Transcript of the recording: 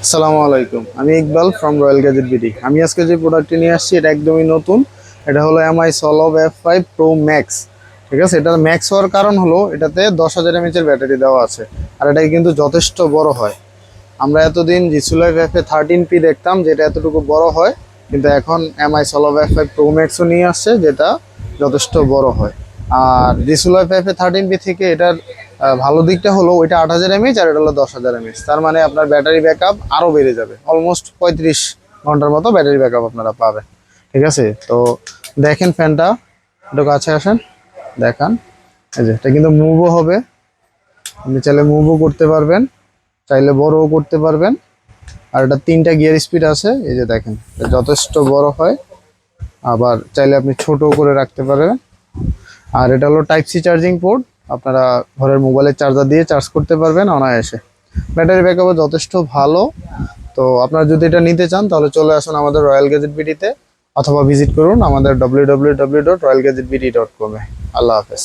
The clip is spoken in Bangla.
আসসালামু আলাইকুম, আমি Iqbal from royal gadget BD. আমি আজকে যে প্রোডাক্টটি নিয়ে আসছি এটা একদমই নতুন। এটা হলো MI solve F5 pro max. ঠিক আছে, এটা ম্যাক্স হওয়ার কারণ হলো এটাতে 10,000 এমএচের ব্যাটারি দেওয়া আছে, আর এটা কিন্তু যথেষ্ট বড় হয়। আমরা এতদিন জিসুলাইভ FA 13P দেখতাম যেটা এতটুকু বড় হয়, কিন্তু এখন এমআই সলভ F5 প্রো ম্যাক্সও নিয়ে আসছে যেটা যথেষ্ট বড় হয়। আর জিসুলাইভ FA 13P থেকে এটার ভালো দিকটা হলো ওইটা 8,000 এমএইচ আর এটা হলো 10,000 এমএইচ। তার মানে আপনার ব্যাটারি ব্যাকআপ আরও বেড়ে যাবে, অলমোস্ট 35 ঘন্টার মতো ব্যাটারি ব্যাকআপ আপনারা পাবেন। ঠিক আছে, তো দেখেন ফ্যানটা, একটু কাছে আসেন, দেখান। এই যে এটা কিন্তু মুভও হবে, আপনি চাইলে মুভও করতে পারবেন, চাইলে বড়ও করতে পারবেন। আর এটা 3টা গিয়ার স্পিড আছে, এই যে দেখেন এটা যথেষ্ট বড় হয়। আবার চাইলে আপনি ছোটও করে রাখতে পারেন। আর এটা হলো টাইপ সি চার্জিং পোর্ট, আপনারা ঘরের মোবাইলের চার্জার দিয়ে চার্জ করতে পারবেন অনায়াসে। ব্যাটারি ব্যাকআপও যথেষ্ট ভালো। তো আপনারা যদি এটা নিতে চান তাহলে চলে আসুন আমাদের রয়্যাল গ্যাজেট বিডিতে, অথবা ভিজিট করুন আমাদের www.royalgadgetbd.com এ। আল্লাহ হাফেজ।